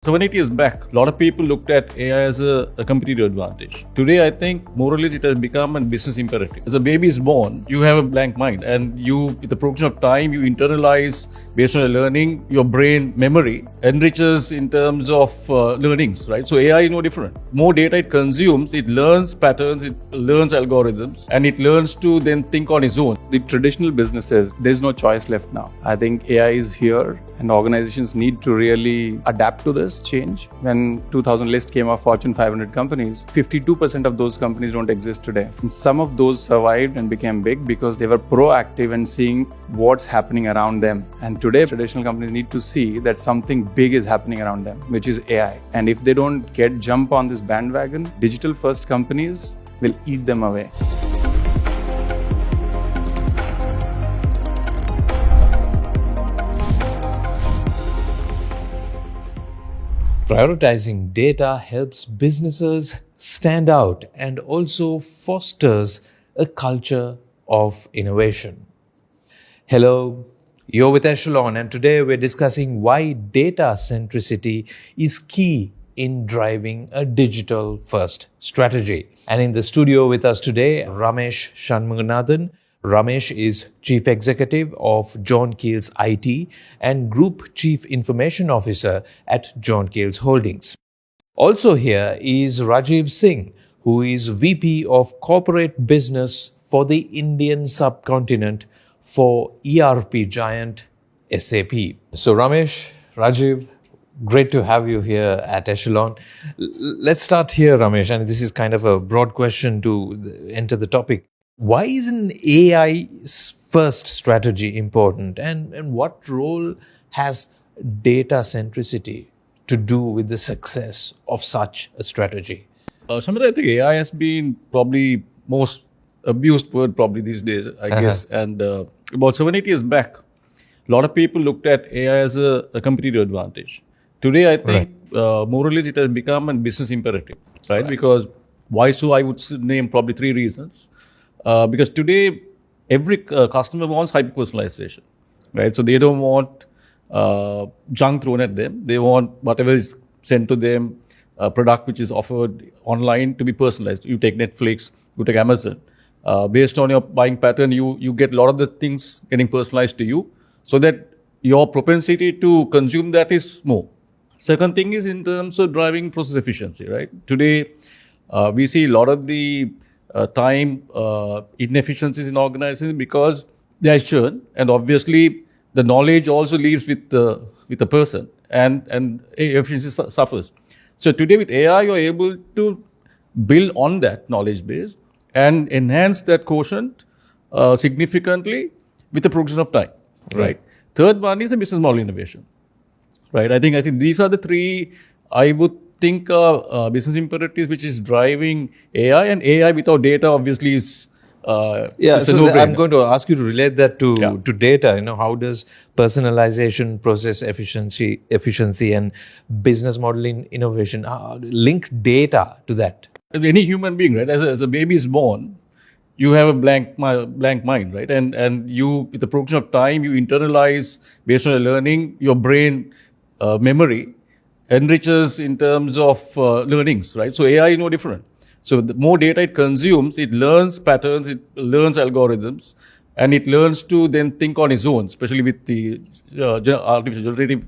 7-8 years back, a lot of people looked at AI as a competitive advantage. Today, I think more or less it has become a business imperative. As a baby is born, you have a blank mind, and with the progression of time, you internalize based on your learning. Your brain memory enriches in terms of learnings, right? So AI is no different. More data it consumes, it learns patterns, it learns algorithms, and it learns to then think on its own. The traditional businesses, there's no choice left now. I think AI is here, and organizations need to really adapt to this change. When 2000 list came of Fortune 500 companies, 52% of those companies don't exist today. And some of those survived and became big because they were proactive and seeing what's happening around them. And today, traditional companies need to see that something big is happening around them, which is AI. And if they don't jump on this bandwagon, digital first companies will eat them away. Prioritizing data helps businesses stand out and also fosters a culture of innovation. Hello, you're with Echelon, and today we're discussing why data centricity is key in driving a digital first strategy. And in the studio with us today, Ramesh Shanmuganathan. Ramesh is Chief Executive of John Keells IT and Group Chief Information Officer at John Keells Holdings. Also here is Rajiv Singh, who is VP of Corporate Business for the Indian subcontinent for ERP giant SAP. So Ramesh, Rajiv, great to have you here at Echelon. Let's start here, Ramesh, and this is kind of a broad question to enter the topic. Why is an AI first strategy important, and what role has data centricity to do with the success of such a strategy? Samir, I think AI has been probably most abused word probably these days, I guess. And about 7-8 years back, a lot of people looked at AI as a competitive advantage. Today, I think more or less it has become a business imperative, right? Because why so? I would name probably three reasons. Because today, every customer wants hyper-personalization, right? So they don't want junk thrown at them. They want whatever is sent to them, a product which is offered online to be personalized. You take Netflix, you take Amazon. Based on your buying pattern, you get a lot of the things getting personalized to you so that your propensity to consume that is more. Second thing is in terms of driving process efficiency, right? Today, we see a lot of the time inefficiencies in organizations because they are churn, and obviously the knowledge also leaves with the person, and efficiency suffers. So today with AI, you are able to build on that knowledge base and enhance that quotient significantly with the progression of time, right? Third one is the business model innovation, right? I think these are the three I would think business imperatives which is driving AI, and AI without data obviously is I'm going to ask you to relate that to data. How does personalization, process efficiency and business modeling innovation link data to that? Any human being, right? As a baby is born, you have a blank mind, right? And you, with the progression of time, you internalize based on your learning. Your brain memory enriches in terms of learnings, right? So AI is no different. So the more data it consumes, it learns patterns, it learns algorithms, and it learns to then think on its own, especially with the artificial generative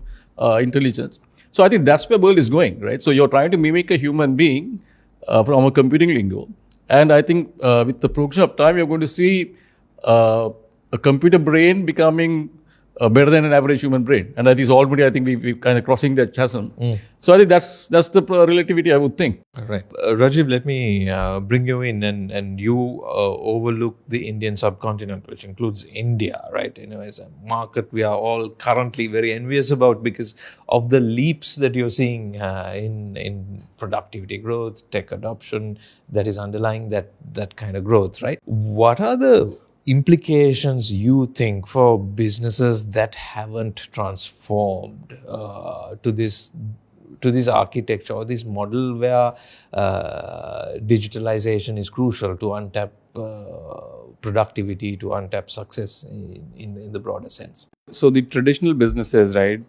intelligence. So I think that's where the world is going, right? So you're trying to mimic a human being from a computing lingo. And I think with the progression of time, you're going to see a computer brain becoming better than an average human brain. And I think already, we're kind of crossing that chasm. So I think that's the relativity I would think. All right. Rajiv, let me bring you in, and you overlook the Indian subcontinent, which includes India, right? As a market we are all currently very envious about because of the leaps that you're seeing in productivity growth, tech adoption that is underlying that kind of growth, right? What are the implications you think for businesses that haven't transformed to this architecture or this model where digitalization is crucial to untap productivity, to untap success in the broader sense? So the traditional businesses, right,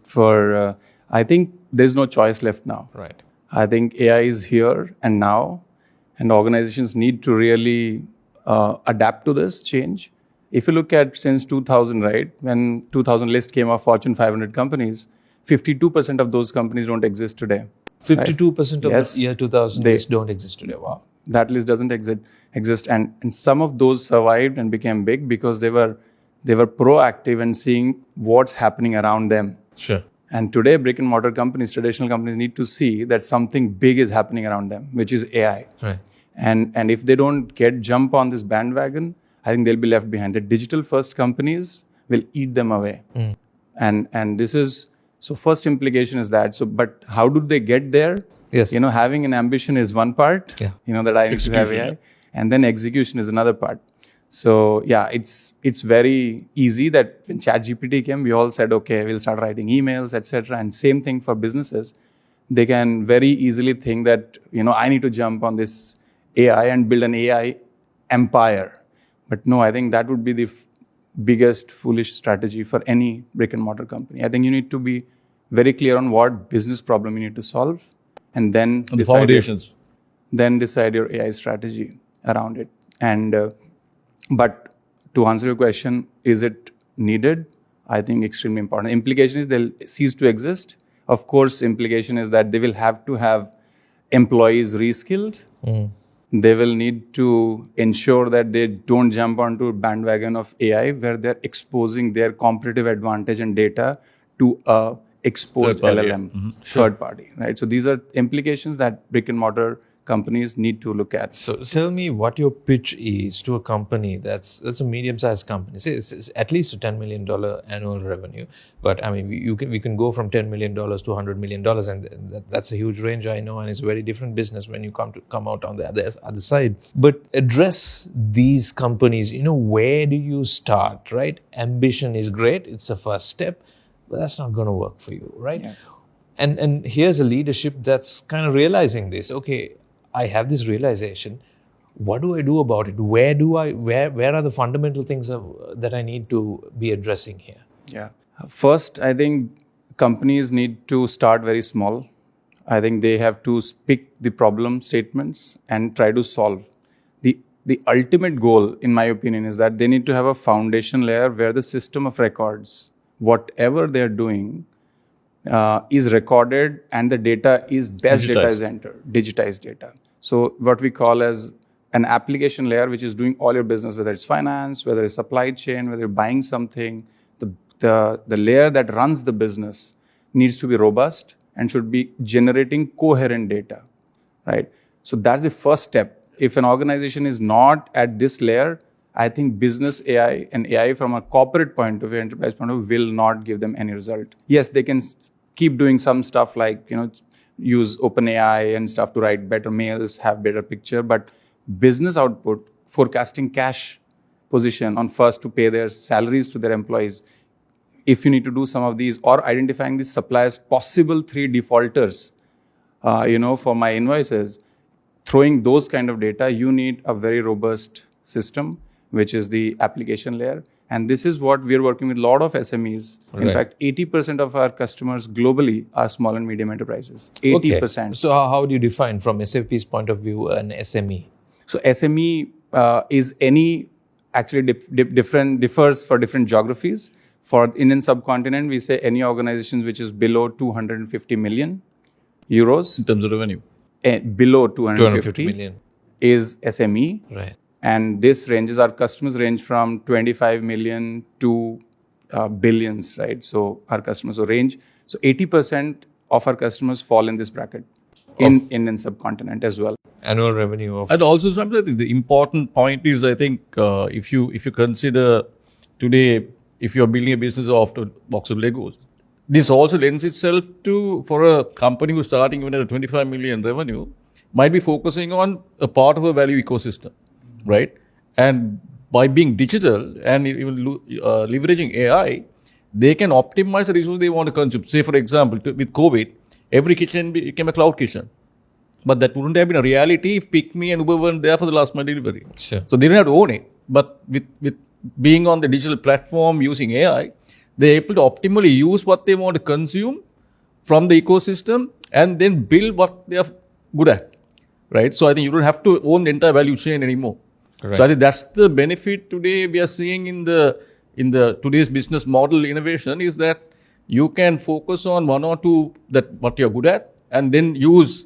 I think there's no choice left now. Right. I think AI is here and now, and organizations need to really adapt to this change. If you look at since 2000, right, when 2000 list came of Fortune 500 companies, 52% of those companies don't exist today. 52% of Yes. the year 2000 They- lists don't exist today. Wow. That list doesn't exist, and some of those survived and became big because they were proactive and seeing what's happening around them. Sure. And today, brick and mortar companies, traditional companies, need to see that something big is happening around them, which is AI. Right. And if they don't jump on this bandwagon, I think they'll be left behind. The digital first companies will eat them away. And this is, so first implication is that. So, but how do they get there? Yes. Having an ambition is one part. Yeah. That I need to have AI, and then execution is another part. So yeah, it's very easy that when ChatGPT came, we all said, okay, we'll start writing emails, etc. And same thing for businesses. They can very easily think that, I need to jump on this AI and build an AI empire. But no, I think that would be the biggest foolish strategy for any brick and mortar company. I think you need to be very clear on what business problem you need to solve, and then And the foundations. decide your AI strategy around it. And but to answer your question, is it needed? I think extremely important. Implication is they'll cease to exist. Of course, implication is that they will have to have employees reskilled. They will need to ensure that they don't jump onto a bandwagon of AI where they're exposing their competitive advantage and data to a exposed Third party, LLM, third party, right? So these are implications that brick and mortar companies need to look at. So tell me what your pitch is to a company that's a medium-sized company. Say it's at least a $10 million annual revenue. But I mean, we can go from $10 million to $100 million, and that's a huge range, I know, and it's a very different business when you come out on the other side. But address these companies. Where do you start? Right? Ambition is great; it's the first step, but that's not going to work for you, right? Yeah. And here's a leadership that's kind of realizing this. Okay, I have this realization. What do I do about it? Where are the fundamental things that I need to be addressing here? Yeah. First, I think companies need to start very small. I think they have to pick the problem statements and try to solve. The ultimate goal, in my opinion, is that they need to have a foundation layer where the system of records, whatever they're doing, is recorded and the data is best data is entered, digitized data. So what we call as an application layer, which is doing all your business, whether it's finance, whether it's supply chain, whether you're buying something, the layer that runs the business needs to be robust and should be generating coherent data, right? So that's the first step. If an organization is not at this layer, I think business AI and AI from a corporate point of view, enterprise point of view, will not give them any result. Yes, they can keep doing some stuff like, use OpenAI and stuff to write better mails, have better picture, but business output, forecasting cash position on first to pay their salaries to their employees, if you need to do some of these, or identifying the suppliers' possible 3 defaulters, for my invoices, throwing those kind of data, you need a very robust system, which is the application layer. And this is what we're working with a lot of SMEs. In fact, 80% of our customers globally are small and medium enterprises. 80%. Okay. So how do you define from SAP's point of view an SME? So SME is any, actually differs for different geographies. For Indian subcontinent, we say any organizations which is below 250 million euros. In terms of revenue. Below 250 million is SME. Right. And this ranges, our customers range from 25 million to billions, right? So our customers range. So 80% of our customers fall in this bracket in Indian subcontinent as well. Annual revenue of... And also, something the important point is, I think, if you consider today, if you're building a business off a box of Legos, this also lends itself to, for a company who's starting even at a 25 million revenue, might be focusing on a part of a value ecosystem, right? And by being digital and even leveraging AI, they can optimize the resources they want to consume. Say, for example, with COVID, every kitchen became a cloud kitchen. But that wouldn't have been a reality if Pick Me and Uber weren't there for the last mile delivery. Sure. So they didn't have to own it. But with being on the digital platform, using AI, they're able to optimally use what they want to consume from the ecosystem and then build what they are good at, right? So I think you don't have to own the entire value chain anymore. Right. So I think that's the benefit today we are seeing in the today's business model innovation, is that you can focus on one or two that what you're good at, and then use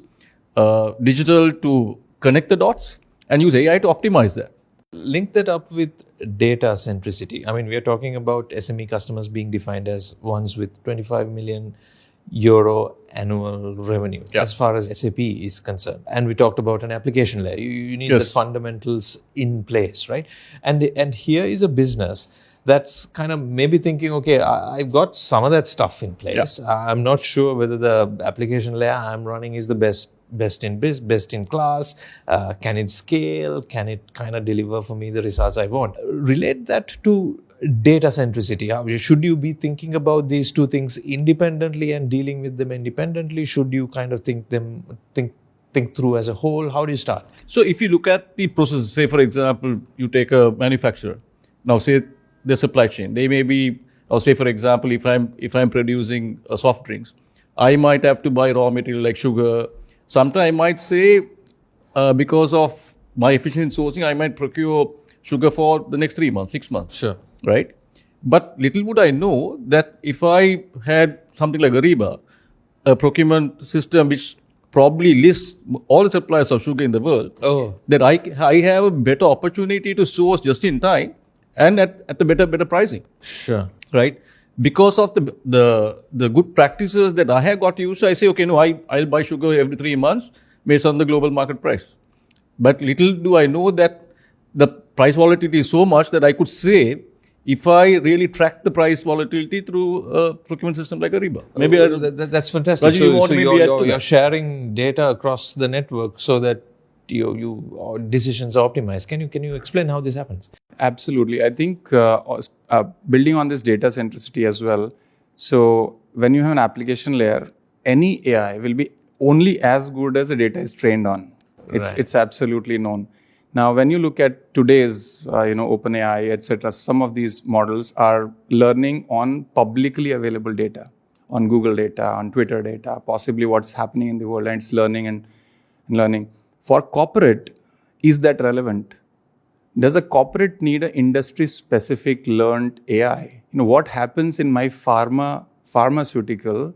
digital to connect the dots and use AI to optimize that. Link that up with data centricity. I mean, we are talking about SME customers being defined as ones with 25 million euro annual revenue, as far as SAP is concerned. And we talked about an application layer. You need the fundamentals in place, right? And here is a business that's kind of maybe thinking, okay, I've got some of that stuff in place. I'm not sure whether the application layer I'm running is the best in class. Can it scale? Can it kind of deliver for me the results I want? Relate that to data centricity. Should you be thinking about these two things independently and dealing with them independently? Should you kind of think through as a whole? How do you start? So if you look at the process, say for example, you take a manufacturer. Now say the supply chain. They may be, or say for example, if I'm producing soft drinks, I might have to buy raw material like sugar. Sometimes I might say, because of my efficient sourcing, I might procure sugar for the next 3 months, 6 months. Sure. Right? But little would I know that if I had something like Ariba, a procurement system which probably lists all the suppliers of sugar in the world, that I have a better opportunity to source just in time and at the better pricing. Sure. Right? Because of the good practices that I have got used to, I say, okay, no, I'll buy sugar every 3 months based on the global market price. But little do I know that the price volatility is so much that I could say, if I really track the price volatility through a procurement system like Ariba. Maybe that's fantastic. So you're sharing data across the network so that your decisions are optimized. Can you explain how this happens? Absolutely. I think building on this data centricity as well. So when you have an application layer, any AI will be only as good as the data is trained on. It's absolutely known. Now, when you look at today's, OpenAI, etc., some of these models are learning on publicly available data, on Google data, on Twitter data, possibly what's happening in the world, and it's learning and learning. For corporate, is that relevant? Does a corporate need an industry-specific learned AI? What happens in my pharmaceutical?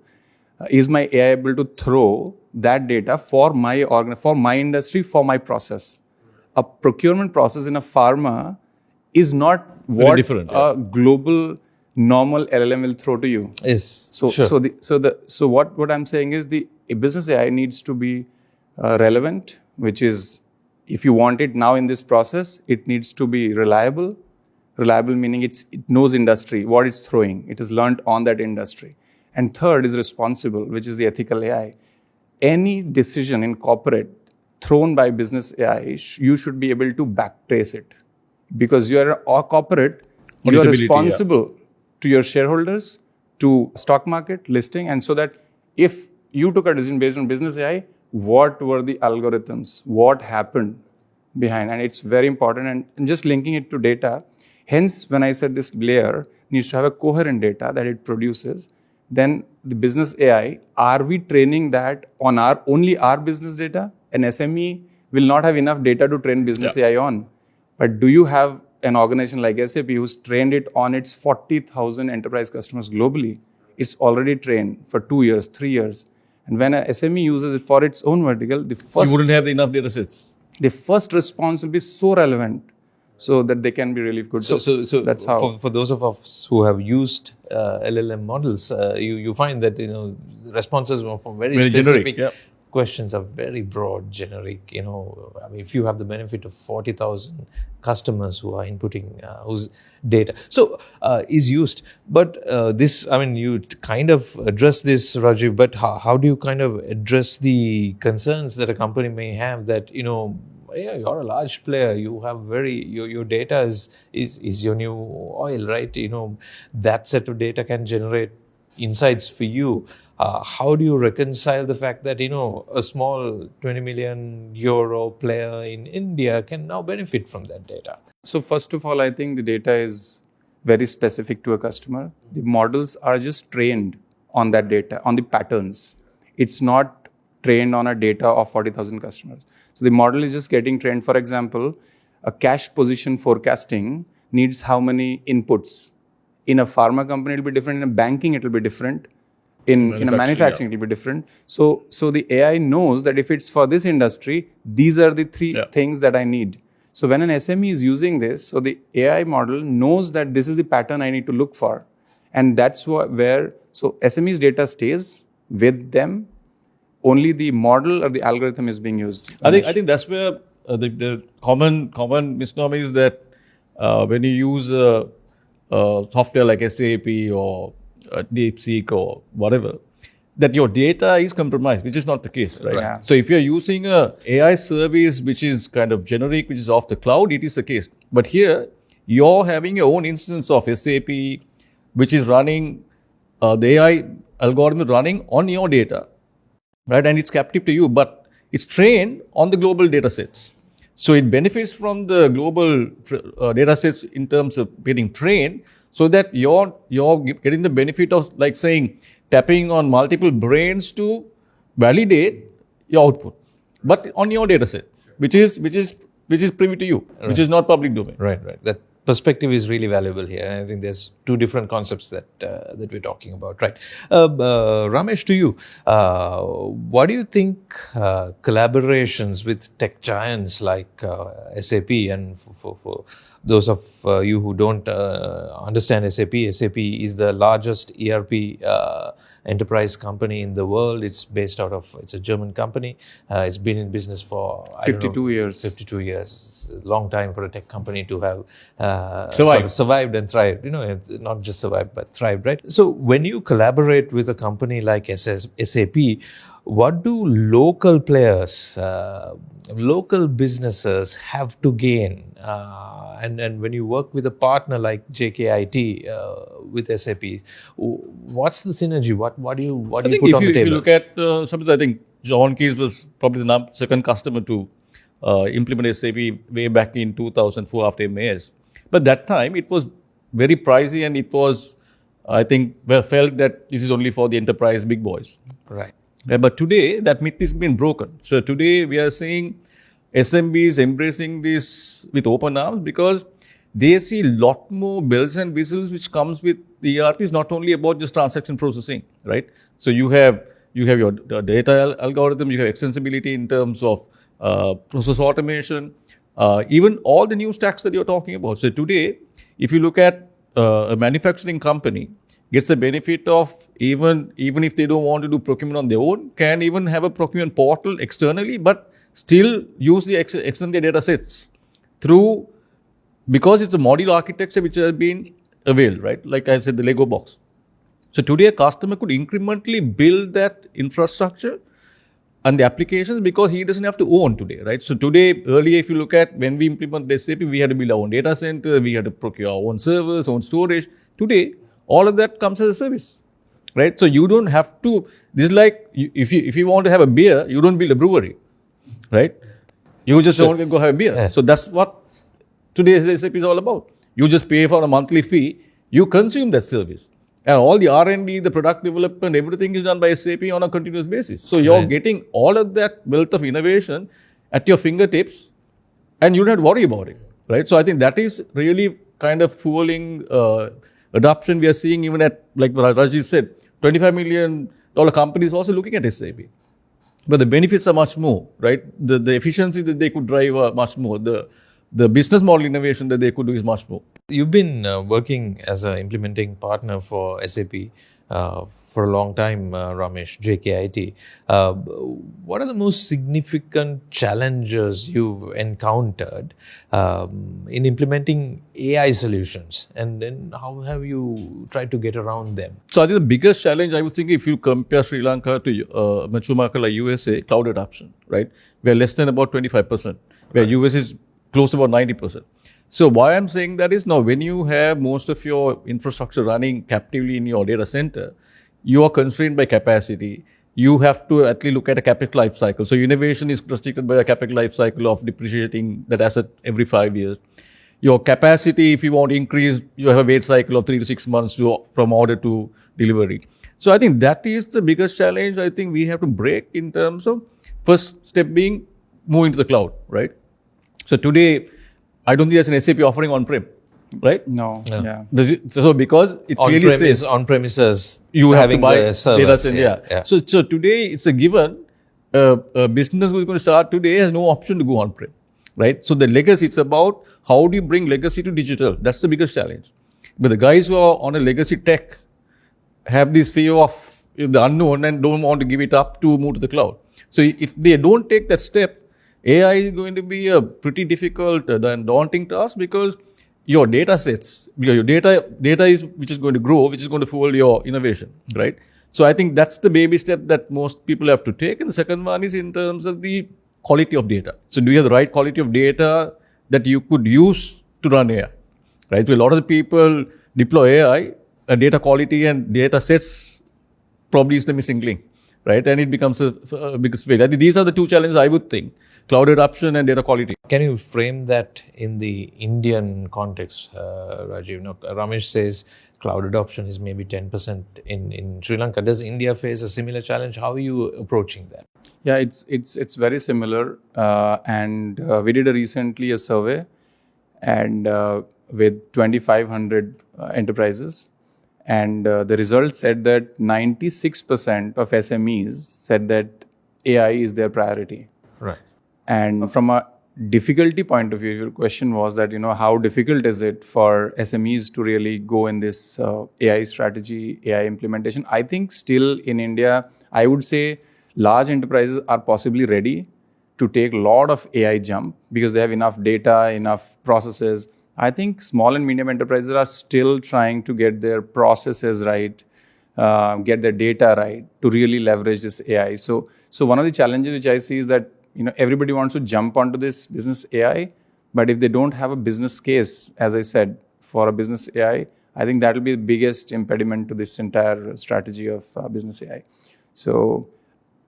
Is my AI able to throw that data for my industry, for my process? A procurement process in a pharma is not what a global normal LLM will throw to you. Yes. So what I'm saying is the business AI needs to be relevant, which is, if you want it now in this process, it needs to be reliable. Reliable meaning it knows industry, what it's throwing. It is learned on that industry. And third is responsible, which is the ethical AI. Any decision in corporate thrown by business AI, you should be able to backtrace it. Because you are a corporate, you are responsible to your shareholders, to stock market, listing, and so that if you took a decision based on business AI, what were the algorithms? What happened behind? And it's very important. And just linking it to data, hence when I said this layer needs to have a coherent data that it produces, then the business AI, are we training that on only our business data? An SME will not have enough data to train business AI on. But do you have an organization like SAP who's trained it on its 40,000 enterprise customers globally? It's already trained for 2 years, 3 years. And when a SME uses it for its own vertical, you wouldn't have enough data sets. The first response will be so relevant so that they can be really good. So that's how. For those of us who have used LLM models, you find that responses from very specific generic, questions are very broad, generic. I mean, if you have the benefit of 40,000 customers who are inputting whose data is used, but you kind of address this, Rajiv. But how do you kind of address the concerns that a company may have that you're a large player, you have your data is your new oil, right? That set of data can generate insights for you. How do you reconcile the fact that a small 20 million euro player in India can now benefit from that data? So first of all, I think the data is very specific to a customer. The models are just trained on that data, on the patterns. It's not trained on a data of 40,000 customers. So the model is just getting trained. For example, a cash position forecasting needs how many inputs? In a pharma company, it'll be different. In a banking, it'll be different. In a manufacturing, it'll be different. So the AI knows that if it's for this industry, these are the three things that I need. So when an SME is using this, so the AI model knows that this is the pattern I need to look for. And that's where SME's data stays with them. Only the model or the algorithm is being used. I think that's where the common misnomer is that when you use software like SAP or DeepSeek or whatever, that your data is compromised, which is not the case, right? Yeah. So if you're using a AI service which is kind of generic, which is off the cloud, it is the case. But here, you're having your own instance of SAP, which is running the AI algorithm running on your data, right? And it's captive to you, but it's trained on the global data sets. So it benefits from the global data sets in terms of getting trained, so that you're getting the benefit of, like saying, tapping on multiple brains to validate your output, but on your data set, which is privy to you, which is not public domain. Right. That perspective is really valuable here. And I think there's two different concepts that we're talking about. Right. Ramesh, to you, what do you think collaborations with tech giants like SAP, and for those of you who don't understand SAP is the largest ERP enterprise company in the world. It's based out of, it's a German company. It's been in business for 52 years. 52 years. It's a long time for a tech company to have Survived and thrived. It's not just survived, but thrived, right? So when you collaborate with a company like SAP, what do local players, local businesses have to gain? And when you work with a partner like JKIT with SAP, what's the synergy? What do you put on the table? If you look at something, I think John Keys was probably the second customer to implement SAP way back in 2004 after MAS. But that time it was very pricey, and it was, I think, felt that this is only for the enterprise big boys. Right. But today, that myth has been broken. So today, we are seeing SMBs embracing this with open arms, because they see a lot more bells and whistles which comes with the ERP. Is not only about just transaction processing, right? So you have your data algorithm, you have extensibility in terms of process automation, even all the new stacks that you're talking about. So today, if you look at a manufacturing company, gets the benefit of, even if they don't want to do procurement on their own, can even have a procurement portal externally, but still use the external data sets through, because it's a modular architecture which has been availed, right? Like I said, the Lego box. So today a customer could incrementally build that infrastructure and the applications, because he doesn't have to own today, right? So today, earlier, if you look at when we implemented SAP, we had to build our own data center, we had to procure our own servers, own storage. Today, all of that comes as a service, right? So you don't have to, this is like, if you want to have a beer, you don't build a brewery, right? You just want to go have a beer. Yeah. So that's what today's SAP is all about. You just pay for a monthly fee, you consume that service. And all the R&D, the product development, everything is done by SAP on a continuous basis. So you're getting all of that wealth of innovation at your fingertips, and you don't have to worry about it, right? So I think that is really kind of fueling adoption we are seeing, even at, like Rajiv said, $25 million companies also looking at SAP. But the benefits are much more, right? The efficiency that they could drive are much more. The business model innovation that they could do is much more. You've been working as an implementing partner for SAP for a long time, Ramesh, JKIT. What are the most significant challenges you've encountered in implementing AI solutions? And then how have you tried to get around them? So I think the biggest challenge, I would think, if you compare Sri Lanka to mature market like USA, cloud adoption, right? We are less than about 25%, where US is close to about 90%. So why I'm saying that is, now when you have most of your infrastructure running captively in your data center, you are constrained by capacity. You have to at least look at a capital life cycle. So innovation is restricted by a capital life cycle of depreciating that asset every 5 years. Your capacity, if you want to increase, you have a wait cycle of 3 to 6 months from order to delivery. So I think that is the biggest challenge I think we have to break in terms of first step being move into the cloud, right? So today, I don't think there's an SAP offering on-prem, right? No. Yeah. So because it clearly says On premises, you have to having buy the data servers. center. Yeah. So today it's a given. A business who is going to start today has no option to go on-prem, right? So the legacy, it's about how do you bring legacy to digital? That's the biggest challenge. But the guys who are on a legacy tech have this fear of the unknown and don't want to give it up to move to the cloud. So if they don't take that step, AI is going to be a pretty difficult and daunting task because your data sets, your data is which is going to grow, which is going to fuel your innovation, right? So I think that's the baby step that most people have to take. And the second one is in terms of the quality of data. So do you have the right quality of data that you could use to run AI, right? So a lot of the people deploy AI, data quality and data sets probably is the missing link, right? And it becomes a biggest failure. I think these are the two challenges I would think: cloud adoption and data quality. Can you frame that in the Indian context, Rajiv? Ramesh says cloud adoption is maybe 10% in Sri Lanka. Does India face a similar challenge? How are you approaching that? Yeah, it's very similar. And we did recently a survey and with 2,500 enterprises. And the results said that 96% of SMEs said that AI is their priority. Right. And from a difficulty point of view, your question was that, how difficult is it for SMEs to really go in this AI strategy, AI implementation? I think still in India, I would say large enterprises are possibly ready to take a lot of AI jump because they have enough data, enough processes. I think small and medium enterprises are still trying to get their processes right, get their data right to really leverage this AI. So one of the challenges which I see is that everybody wants to jump onto this business AI, but if they don't have a business case, as I said, for a business AI, I think that will be the biggest impediment to this entire strategy of business AI. So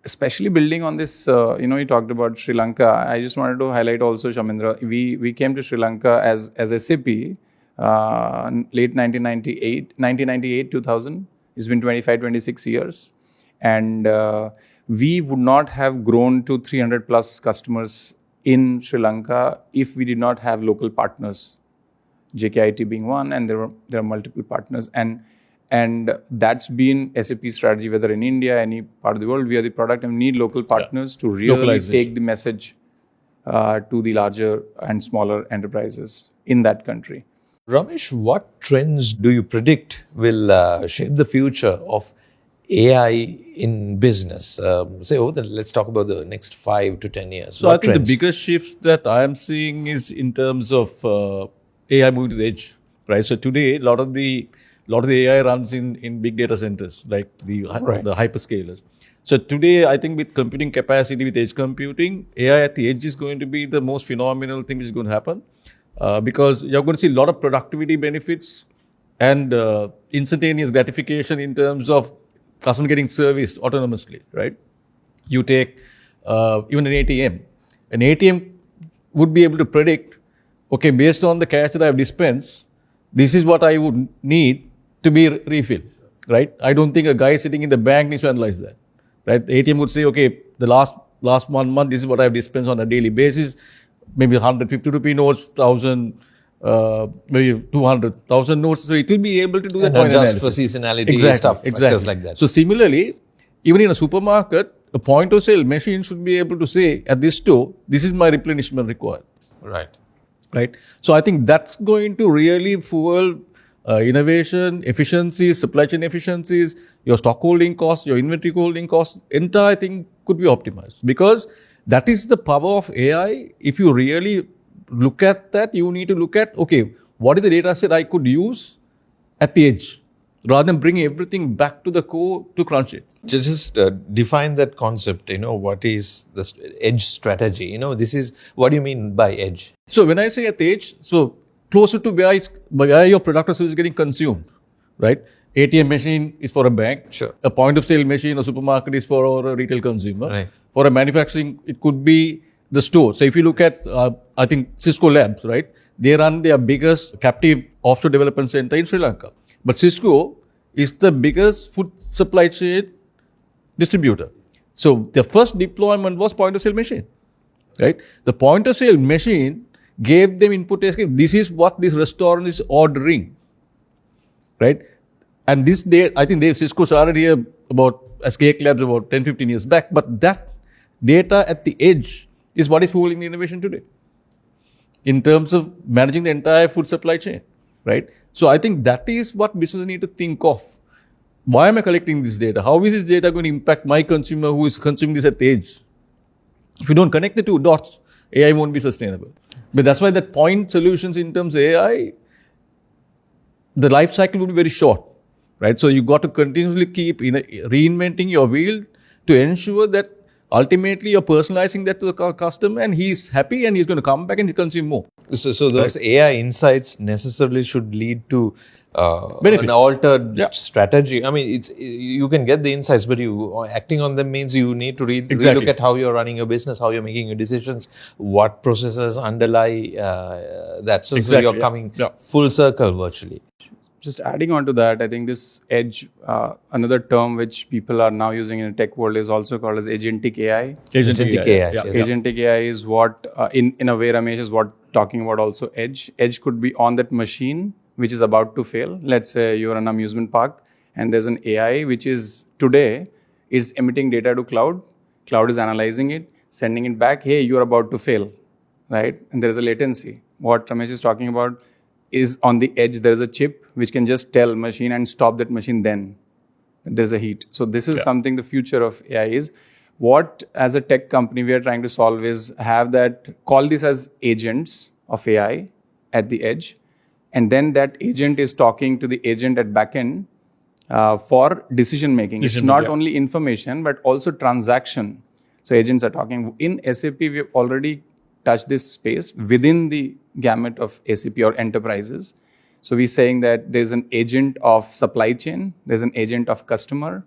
especially building on this, you talked about Sri Lanka. I just wanted to highlight also, Shamindra, we came to Sri Lanka as SAP late 1998, 2000. It's been 25, 26 years. And we would not have grown to 300 plus customers in Sri Lanka if we did not have local partners, JKIT being one, and there are multiple partners. And that's been SAP's strategy, whether in India, any part of the world, we are the product and we need local partners to really take the message to the larger and smaller enterprises in that country. Ramesh, what trends do you predict will shape the future of AI in business? Let's talk about the next 5 to 10 years. So I think the biggest shift that I am seeing is in terms of AI moving to the edge, right? So today, a lot of the AI runs in big data centers, like the hyperscalers. So today, I think with computing capacity, with edge computing, AI at the edge is going to be the most phenomenal thing which is going to happen because you're going to see a lot of productivity benefits and instantaneous gratification in terms of customer getting service autonomously, right? You take even an ATM. An ATM would be able to predict, okay, based on the cash that I have dispensed, this is what I would need to be refilled, right? I don't think a guy sitting in the bank needs to analyze that, right? The ATM would say, okay, the last 1 month, this is what I have dispensed on a daily basis, maybe 150 rupee notes, 1,000, maybe 200,000 notes. So it will be able to do that point adjust analysis. for seasonality stuff, factors like that. So similarly, even in a supermarket, a point of sale machine should be able to say at this store, this is my replenishment required. Right. So I think that's going to really fuel innovation, efficiencies, supply chain efficiencies, your stock holding costs, your inventory holding costs, entire thing could be optimized because that is the power of AI. If you really look at that, you need to look at, okay, what is the data set I could use at the edge rather than bringing everything back to the core to crunch it. Just define that concept, what is the edge strategy? This is, what do you mean by edge? So when I say at the edge, so closer to where your product or service is getting consumed, right? ATM machine is for a bank. Sure. A point of sale machine or supermarket is for a retail consumer. Right. For a manufacturing, it could be the store. So if you look at, I think Cisco Labs, right? They run their biggest captive offshore development center in Sri Lanka. But Cisco is the biggest food supply chain distributor. So the first deployment was point of sale machine, right? The point of sale machine gave them input. This is what this restaurant is ordering, right? And this day, I think Cisco started here about as Cake Labs about 10, 15 years back. But that data at the edge is what is fueling the innovation today in terms of managing the entire food supply chain, right? So I think that is what businesses need to think of. Why am I collecting this data? How is this data going to impact my consumer who is consuming this at the edge? If you don't connect the two dots, AI won't be sustainable. But that's why that point solutions in terms of AI, the life cycle will be very short, right? So you got to continuously keep reinventing your wheel to ensure that ultimately you're personalizing that to the customer and he's happy and he's going to come back and consume more. So those AI insights necessarily should lead to Benefits. an altered strategy. I mean, you can get the insights, but you acting on them means you need to relook at how you're running your business, how you're making your decisions, what processes underlie that. So you're coming full circle virtually. Just adding on to that, I think this edge, another term which people are now using in the tech world is also called as agentic AI. Agentic AI. Yes. Agentic AI is what, in a way, Ramesh is what talking about also edge. Edge could be on that machine which is about to fail. Let's say you're an amusement park and there's an AI which is today is emitting data to cloud. Cloud is analyzing it, sending it back. Hey, you're about to fail, right? And there's a latency. What Ramesh is talking about is on the edge, there's a chip which can just tell machine and stop that machine then. There's a heat. So this is something the future of AI is. What as a tech company we are trying to solve is have that, call this as agents of AI at the edge. And then that agent is talking to the agent at backend for decision making. It's not only information, but also transaction. So agents are talking. In SAP, we've already touched this space within the gamut of SAP or enterprises. So we're saying that there's an agent of supply chain, there's an agent of customer,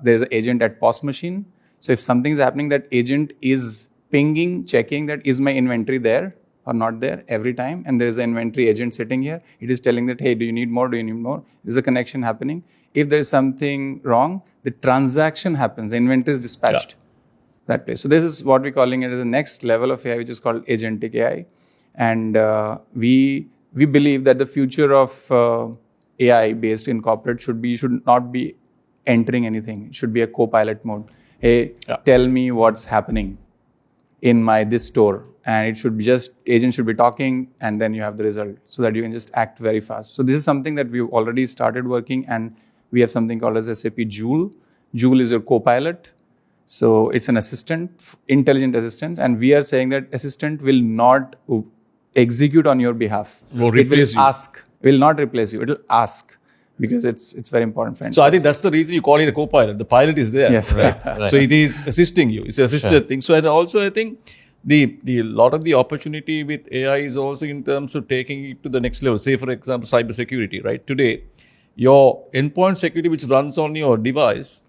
there's an agent at POS machine. So if something's happening, that agent is pinging, checking that is my inventory there or not there every time. And there's an inventory agent sitting here. It is telling that, hey, do you need more? Do you need more? There's a connection happening. If there's something wrong, the transaction happens. The inventory is dispatched that place. So this is what we're calling it as the next level of AI, which is called agentic AI. And we believe that the future of AI based in corporate should not be entering anything. It should be a co-pilot mode. Hey, tell me what's happening in this store. And it should be just, agent should be talking and then you have the result so that you can just act very fast. So this is something that we've already started working and we have something called as SAP Joule. Joule is your co-pilot. So it's an assistant, intelligent assistant. And we are saying that assistant will not execute on your behalf. It will not replace you. It will ask because it's very important for So I think that's the reason you call it a co-pilot. The pilot is there. Yes. Right. So it is assisting you. It's an assisted thing. So and also I think the lot of the opportunity with AI is also in terms of taking it to the next level. Say for example, cybersecurity, right? Today, your endpoint security which runs on your device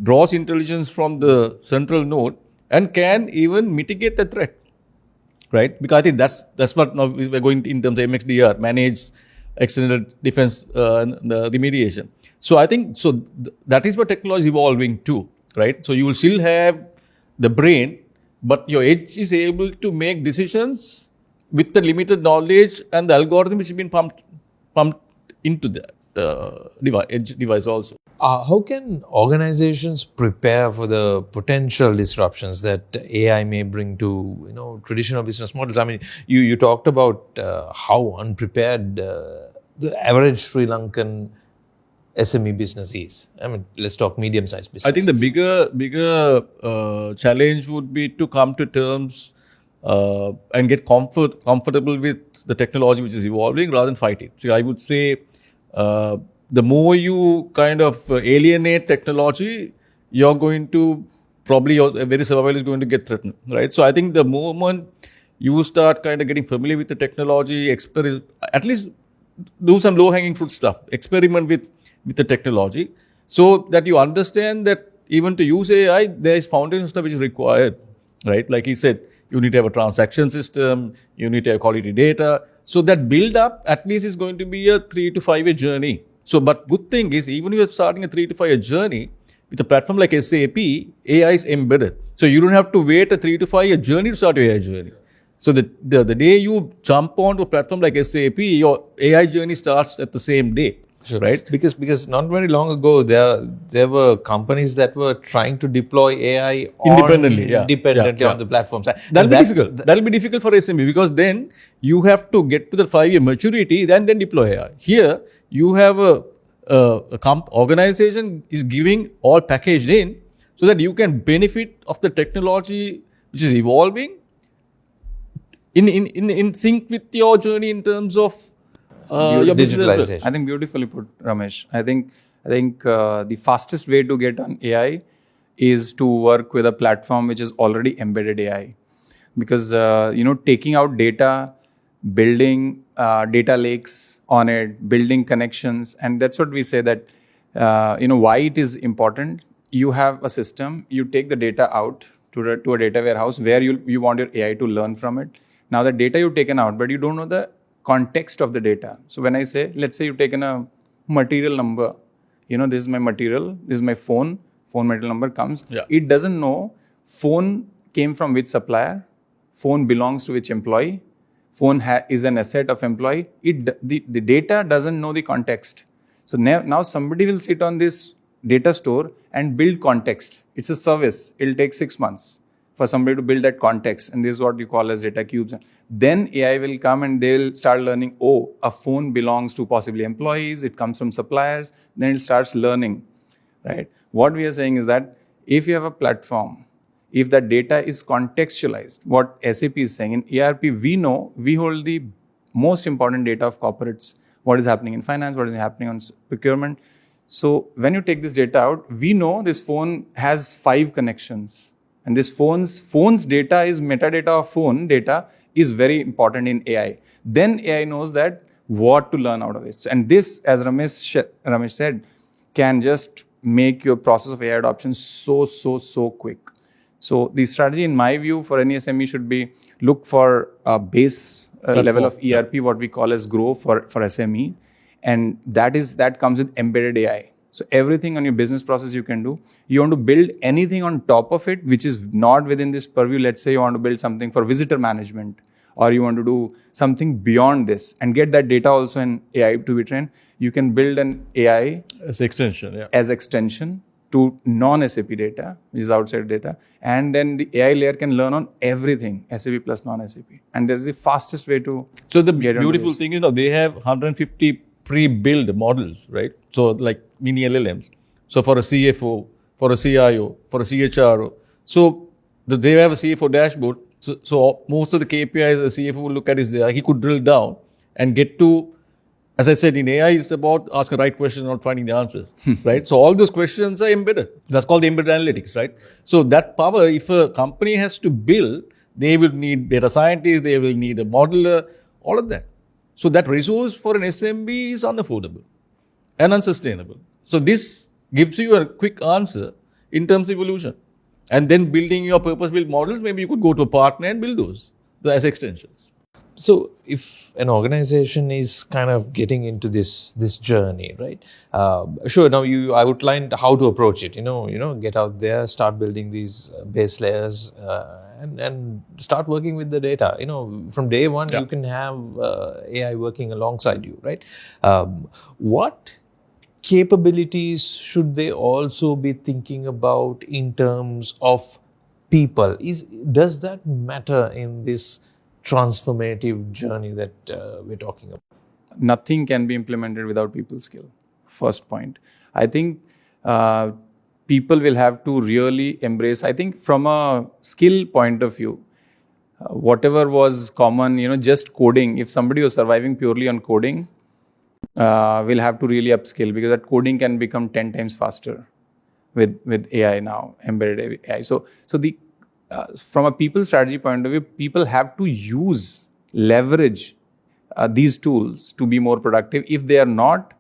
draws intelligence from the central node and can even mitigate the threat, right? Because I think that's what now we're going to, in terms of MXDR, manage extended defense the remediation. So I think that is what technology is evolving too, right? So you will still have the brain, but your edge is able to make decisions with the limited knowledge and the algorithm which has been pumped into the edge device also. How can organizations prepare for the potential disruptions that AI may bring to traditional business models? I mean, you talked about how unprepared the average Sri Lankan SME business is. I mean, let's talk medium-sized business. I think the bigger challenge would be to come to terms and get comfortable with the technology which is evolving rather than fight it. So I would say the more you kind of alienate technology, you're going to probably your very survival is going to get threatened, right? So I think the moment you start kind of getting familiar with the technology, at least do some low-hanging fruit stuff, experiment with the technology, so that you understand that even to use AI, there is foundation stuff which is required, right? Like he said, you need to have a transaction system, you need to have quality data. So that build up at least is going to be a 3 to 5 year journey, So, but good thing is, even if you're starting a 3 to 5 year journey with a platform like SAP, AI is embedded. So you don't have to wait a 3 to 5 year journey to start your AI journey. So the day you jump onto a platform like SAP, your AI journey starts at the same day. Sure. Right? Because not very long ago there were companies that were trying to deploy AI Independently on the platforms. That'll be difficult. That'll be difficult for SMB because then you have to get to the 5 year maturity, then deploy AI. Here you have a organization is giving all packaged in so that you can benefit of the technology which is evolving in sync with your journey in terms of your business as well. I think beautifully put, Ramesh. I think the fastest way to get on AI is to work with a platform which is already embedded AI, because taking out data, building data lakes on it, building connections, and that's what we say that why it is important. You have a system, you take the data out to a data warehouse where you want your AI to learn from it. Now the data you've taken out, but you don't know the context of the data. So when I say, let's say you've taken a material number, this is my material, this is my phone material number comes. Yeah. It doesn't know phone came from which supplier, phone belongs to which employee, phone is an asset of employee. The data doesn't know the context. So now somebody will sit on this data store and build context. It's a service. It'll take 6 months for somebody to build that context. And this is what you call as data cubes. Then AI will come and they'll start learning, a phone belongs to possibly employees, it comes from suppliers. Then it starts learning, right? What we are saying is that if you have a platform, if that data is contextualized, what SAP is saying, in ERP, we know we hold the most important data of corporates, what is happening in finance, what is happening on procurement. So when you take this data out, we know this phone has 5 connections. And this phone's data is metadata of phone data is very important in AI. Then AI knows that what to learn out of it. And this, as Ramesh said, can just make your process of AI adoption so quick. So the strategy, in my view, for any SME should be look for a base level of ERP, what we call as Grow for SME. And that comes with embedded AI. So everything on your business process you can do. You want to build anything on top of it, which is not within this purview. Let's say you want to build something for visitor management, or you want to do something beyond this and get that data also in AI to be trained. You can build an AI as extension, as extension to non-SAP data, which is outside data. And then the AI layer can learn on everything, SAP plus non-SAP. And that's the fastest way to So the beautiful thing is, they have 150 pre-built models, right? So like mini LLMs. So for a CFO, for a CIO, for a CHRO. So they have a CFO dashboard. So most of the KPIs the CFO will look at is there. He could drill down and get to, as I said, in AI, it's about asking the right question, not finding the answer, right? So all those questions are embedded. That's called embedded analytics, right? So that power, if a company has to build, they will need data scientists, they will need a modeler, all of that. So that resource for an SMB is unaffordable and unsustainable. So this gives you a quick answer in terms of evolution. And then building your purpose-built models, maybe you could go to a partner and build those as extensions. So if an organization is kind of getting into this journey, right? Sure. Now you outlined how to approach it. Get out there, start building these base layers, and start working with the data. From day one, you can have AI working alongside you, right? What capabilities should they also be thinking about in terms of people? Does that matter in this transformative journey that we're talking about? Nothing can be implemented without people skill. First point. I think people will have to really embrace, I think from a skill point of view, whatever was common, just coding. If somebody was surviving purely on coding, will have to really upskill, because that coding can become 10 times faster with AI now, embedded AI. So the from a people strategy point of view, people have to leverage these tools to be more productive. If they are not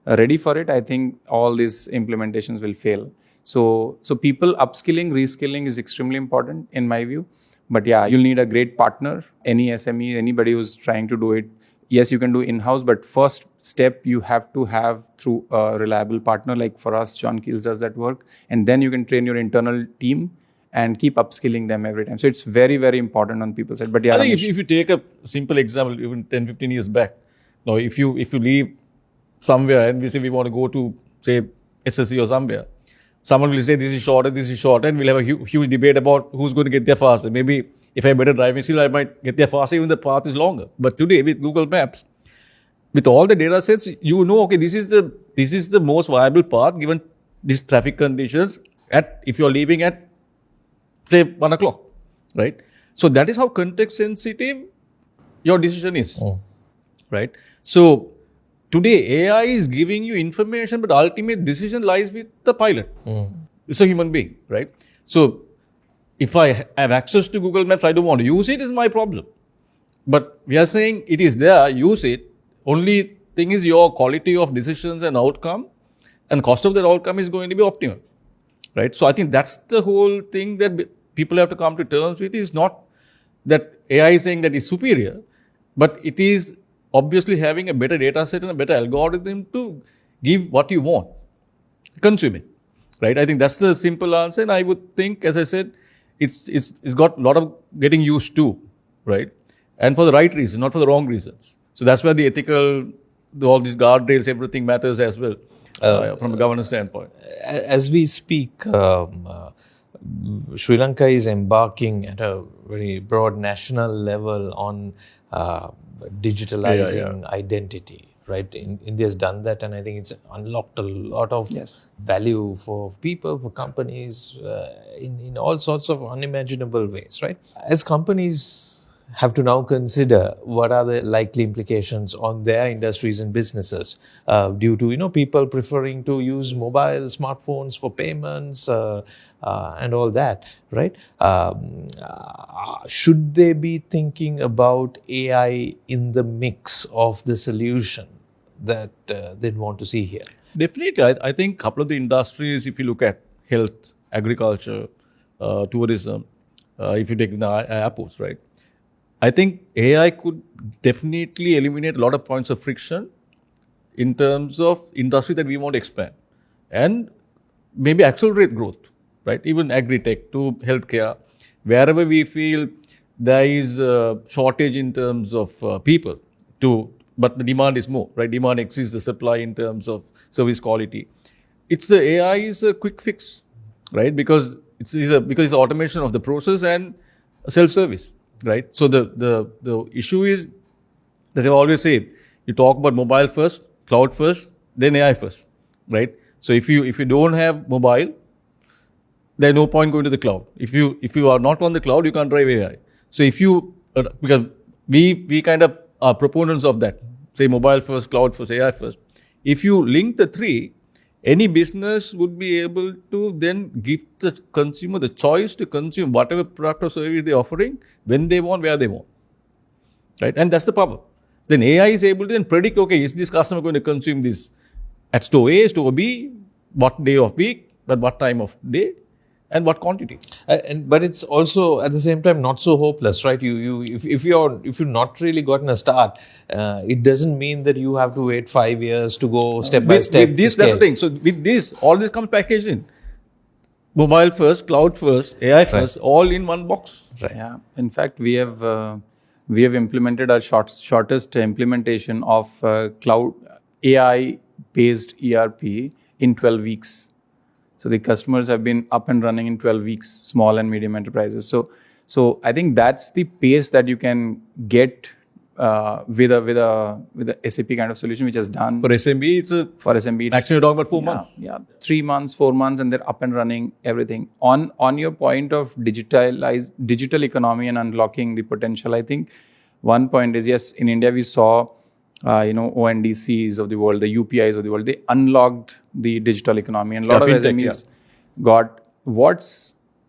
ready for it, I think all these implementations will fail. So people upskilling, reskilling is extremely important in my view. But yeah, you'll need a great partner. Any SME, anybody who's trying to do it, yes, you can do in-house, but first step you have to have through a reliable partner. Like for us, John Keels does that work. And then you can train your internal team and keep upskilling them every time. So it's very, very important on people's side. But yeah, I think Ramesh, if you take a simple example, even 10, 15 years back, now if you leave somewhere and we say we want to go to, say, SSC or somewhere, someone will say this is shorter, and we'll have a huge debate about who's going to get there faster. Maybe if I have better driving skill, I might get there faster, even the path is longer. But today with Google Maps, with all the data sets, you know, okay, this is the most viable path given these traffic conditions if you're leaving at, say, 1 o'clock, right? So that is how context sensitive your decision is, right? So today AI is giving you information, but ultimate decision lies with the pilot. It's a human being, right? So if I have access to Google Maps, I don't want to use it, is my problem. But we are saying it is there, use it. Only thing is your quality of decisions and outcome and cost of that outcome is going to be optimal, right? So I think that's the whole thing that people have to come to terms with. Is not that AI is saying that it's superior, but it is obviously having a better data set and a better algorithm to give what you want, consume it, right? I think that's the simple answer. And I would think, as I said, it's got a lot of getting used to, right? And for the right reasons, not for the wrong reasons. So that's where the ethical, all these guardrails, everything matters as well from a governance standpoint. As we speak, Sri Lanka is embarking at a very broad national level on digitalizing identity, right? India has done that, and I think it's unlocked a lot of value for people, for companies, in all sorts of unimaginable ways, right? As companies have to now consider what are the likely implications on their industries and businesses due to people preferring to use mobile smartphones for payments and all that, right? Should they be thinking about AI in the mix of the solution that they'd want to see here? Definitely. I think a couple of the industries, if you look at health, agriculture, tourism, if you take the airports, right? I think AI could definitely eliminate a lot of points of friction in terms of industry that we want to expand and maybe accelerate growth, right? Even agri-tech to healthcare, wherever we feel there is a shortage in terms of people but the demand is more, right? Demand exceeds the supply in terms of service quality. The AI is a quick fix, right? Because it's automation of the process and self-service. Right. So the issue is that I always say, you talk about mobile first, cloud first, then AI first. Right. So if you don't have mobile, there's no point going to the cloud. If you are not on the cloud, you can't drive AI. So because we kind of are proponents of that, say mobile first, cloud first, AI first. If you link the three, any business would be able to then give the consumer the choice to consume whatever product or service they're offering, when they want, where they want, right? And that's the power. Then AI is able to then predict, okay, is this customer going to consume this at store A, store B, what day of week, at what time of day, and what quantity. But it's also at the same time not so hopeless, right? If you've not really gotten a start, it doesn't mean that you have to wait 5 years to go step by step. With this, that's the thing. So with this, all this comes packaged in. Mobile first, cloud first, AI first, all in one box. Right. Yeah. In fact, we have implemented our shortest implementation of cloud AI based ERP in 12 weeks. So the customers have been up and running in 12 weeks, small and medium enterprises. So I think that's the pace that you can get with a SAP kind of solution, which has done For SMB, it's actually you're talking about 4 months. Yeah, 3 months, 4 months, and they're up and running everything. On your point of digital economy and unlocking the potential, I think one point is, yes, in India we saw ONDCs of the world, the UPIs of the world, they unlocked the digital economy, and a lot of fintech, SMEs got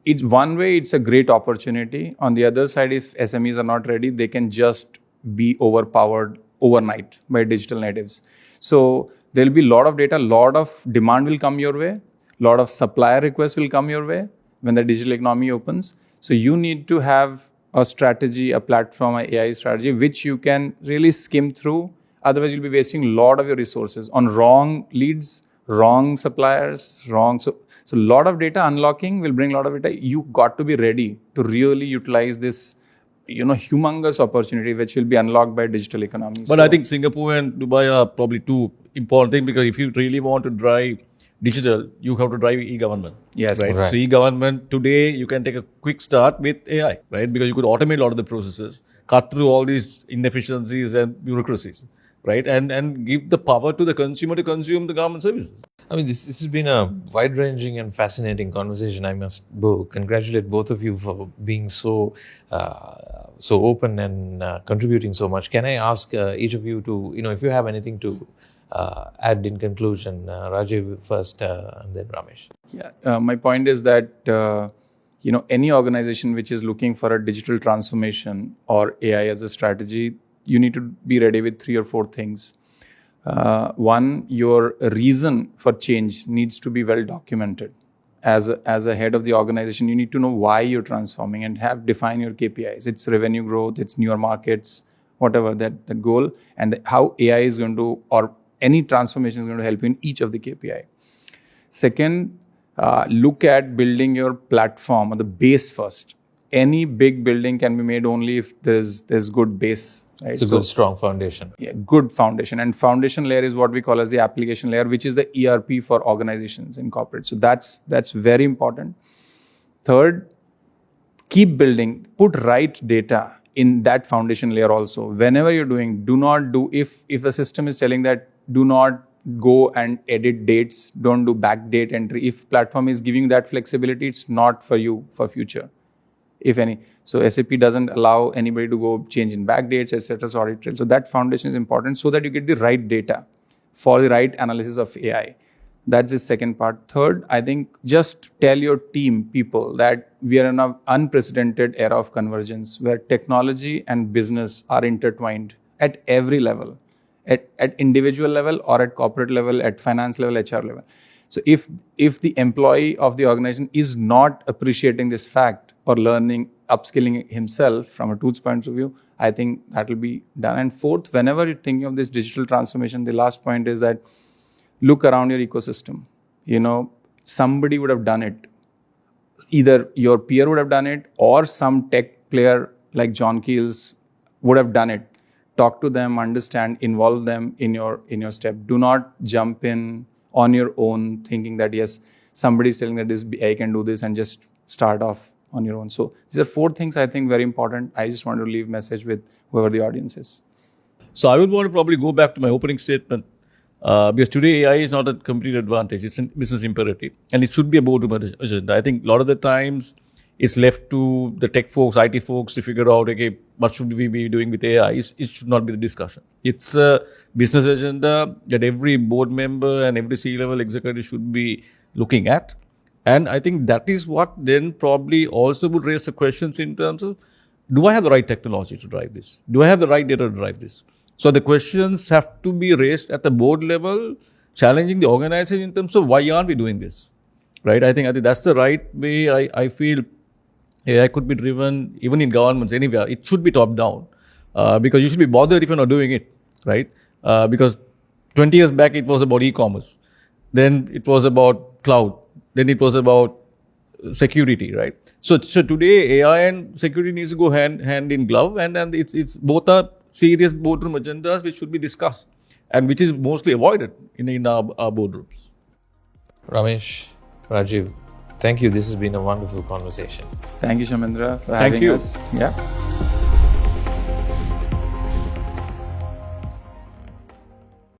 it's one way, it's a great opportunity. On the other side, if SMEs are not ready, they can just be overpowered overnight by digital natives. So there'll be a lot of data, a lot of demand will come your way, a lot of supplier requests will come your way when the digital economy opens. So you need to have a strategy, a platform, a AI strategy, which you can really skim through. Otherwise, you'll be wasting a lot of your resources on wrong leads, wrong suppliers, wrong. So a lot of data unlocking will bring a lot of data. You got to be ready to really utilize this, humongous opportunity which will be unlocked by digital economy. But I think Singapore and Dubai are probably two important things, because if you really want to drive digital, you have to drive e-government. Yes. Right? So e-government today, you can take a quick start with AI, right? Because you could automate a lot of the processes, cut through all these inefficiencies and bureaucracies, right? And give the power to the consumer to consume the government services. I mean, this has been a wide-ranging and fascinating conversation. I must congratulate both of you for being so open and contributing so much. Can I ask each of you to, if you have anything to add in conclusion, Rajiv first, and then Ramesh. Yeah, my point is that any organization which is looking for a digital transformation or AI as a strategy, you need to be ready with 3 or 4 things. One, your reason for change needs to be well documented. As a head of the organization, you need to know why you're transforming and define your KPIs. It's revenue growth, it's newer markets, whatever that goal, and how AI is going to, or any transformation is going to help you in each of the KPI. Second, look at building your platform or the base first. Any big building can be made only if there's good base. Right? It's a good, strong foundation. Yeah, good foundation. And foundation layer is what we call as the application layer, which is the ERP for organizations in corporate. So that's very important. Third, keep building. Put right data in that foundation layer also. Whenever you're doing, do not do, if the system is telling that do not go and edit dates, don't do backdate entry. If platform is giving that flexibility, it's not for you for future, if any. So SAP doesn't allow anybody to go change in backdates, etc. So that foundation is important so that you get the right data for the right analysis of AI. That's the second part. Third, I think just tell your team people that we are in an unprecedented era of convergence where technology and business are intertwined at every level, at individual level or at corporate level, at finance level, HR level. So if the employee of the organization is not appreciating this fact or learning, upskilling himself from a tools point of view, I think that will be done. And fourth, whenever you're thinking of this digital transformation, the last point is that look around your ecosystem. Somebody would have done it. Either your peer would have done it or some tech player like John Keels would have done it. Talk to them, understand, involve them in your step. Do not jump in on your own thinking that, yes, somebody is telling that this AI can do this and just start off on your own. So these are 4 things I think very important. I just want to leave message with whoever the audience is. So I would want to probably go back to my opening statement. Because today AI is not a competitive advantage, it's a business imperative. And it should be a boardroom agenda. I think a lot of the times it's left to the tech folks, IT folks to figure out, okay, what should we be doing with AI? It should not be the discussion. It's a business agenda that every board member and every C-level executive should be looking at. And I think that is what then probably also would raise the questions in terms of, do I have the right technology to drive this? Do I have the right data to drive this? So the questions have to be raised at the board level, challenging the organization in terms of why aren't we doing this, right? I think that's the right way. I feel AI could be driven even in governments anywhere. It should be top down because you should be bothered if you're not doing it, right? Because 20 years back it was about e-commerce, then it was about cloud, then it was about security, right? So today AI and security needs to go hand in glove, and it's both are serious boardroom agendas which should be discussed and which is mostly avoided in our boardrooms. Ramesh, Rajiv, thank you. This has been a wonderful conversation. Thank you, Shamendra, for Thank having you. us. Yeah.